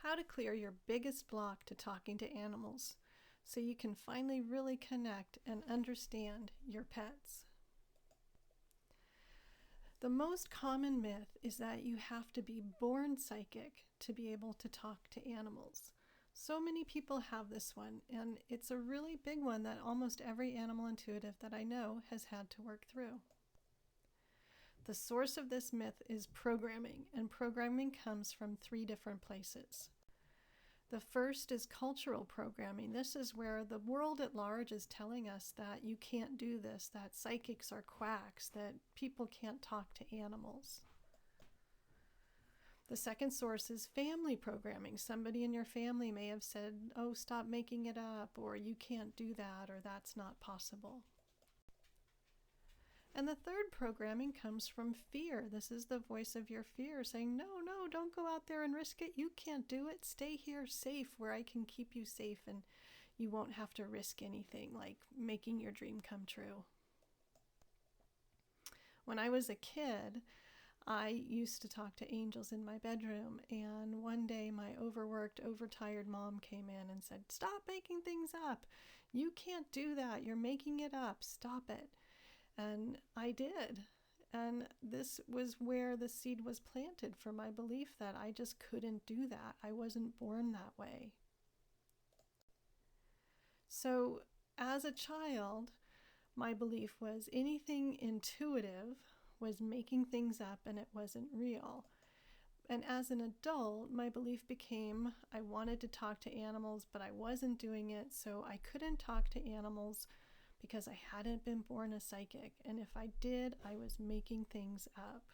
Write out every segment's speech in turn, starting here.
how to clear your biggest block to talking to animals so you can finally really connect and understand your pets. The most common myth is that you have to be born psychic to be able to talk to animals. So many people have this one, and it's a really big one that almost every animal intuitive that I know has had to work through. The source of this myth is programming, and programming comes from 3 different places. The first is cultural programming. This is where the world at large is telling us that you can't do this, that psychics are quacks, that people can't talk to animals. The second source is family programming. Somebody in your family may have said, "Oh, stop making it up," or "You can't do that," or "That's not possible." And the third programming comes from fear. This is the voice of your fear saying, "No, no, don't go out there and risk it. You can't do it. Stay here safe where I can keep you safe and you won't have to risk anything, like making your dream come true." When I was a kid, I used to talk to angels in my bedroom, and one day my overworked, overtired mom came in and said, "Stop making things up. You can't do that. You're making it up. Stop it." And I did. And this was where the seed was planted for my belief that I just couldn't do that. I wasn't born that way. So as a child, my belief was anything intuitive was making things up and it wasn't real. And as an adult, my belief became I wanted to talk to animals, but I wasn't doing it, so I couldn't talk to animals because I hadn't been born a psychic. And if I did, I was making things up.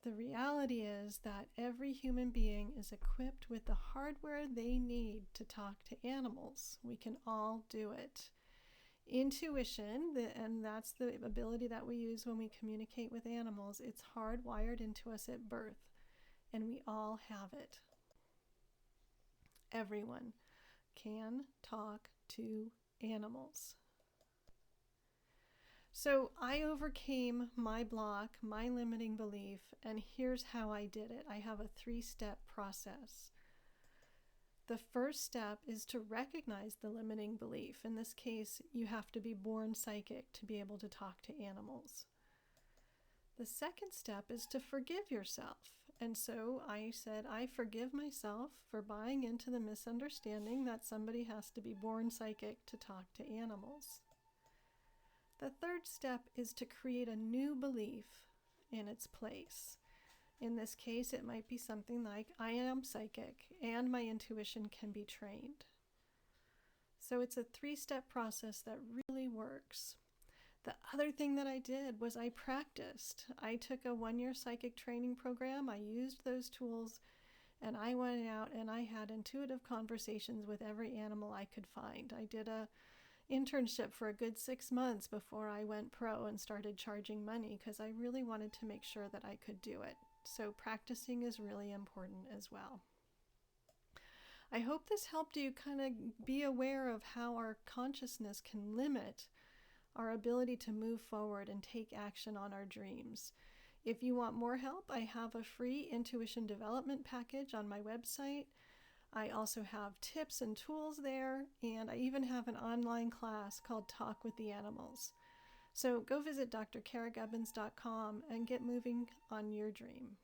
The reality is that every human being is equipped with the hardware they need to talk to animals. We can all do it. Intuition, and that's the ability that we use when we communicate with animals, it's hardwired into us at birth, and we all have it. Everyone can talk to animals. So I overcame my block, my limiting belief, and here's how I did it. I have a 3-step process. The first step is to recognize the limiting belief. In this case, you have to be born psychic to be able to talk to animals. The second step is to forgive yourself. And so I said, I forgive myself for buying into the misunderstanding that somebody has to be born psychic to talk to animals. The third step is to create a new belief in its place. In this case, it might be something like, I am psychic and my intuition can be trained. So it's a 3-step process that really works. The other thing that I did was I practiced. I took a 1-year psychic training program. I used those tools and I went out and I had intuitive conversations with every animal I could find. I did a internship for a good 6 months before I went pro and started charging money because I really wanted to make sure that I could do it. So practicing is really important as well. I hope this helped you kind of be aware of how our consciousness can limit our ability to move forward and take action on our dreams. If you want more help, I have a free intuition development package on my website. I also have tips and tools there, and I even have an online class called Talk with the Animals. So go visit drcaragubbins.com and get moving on your dream.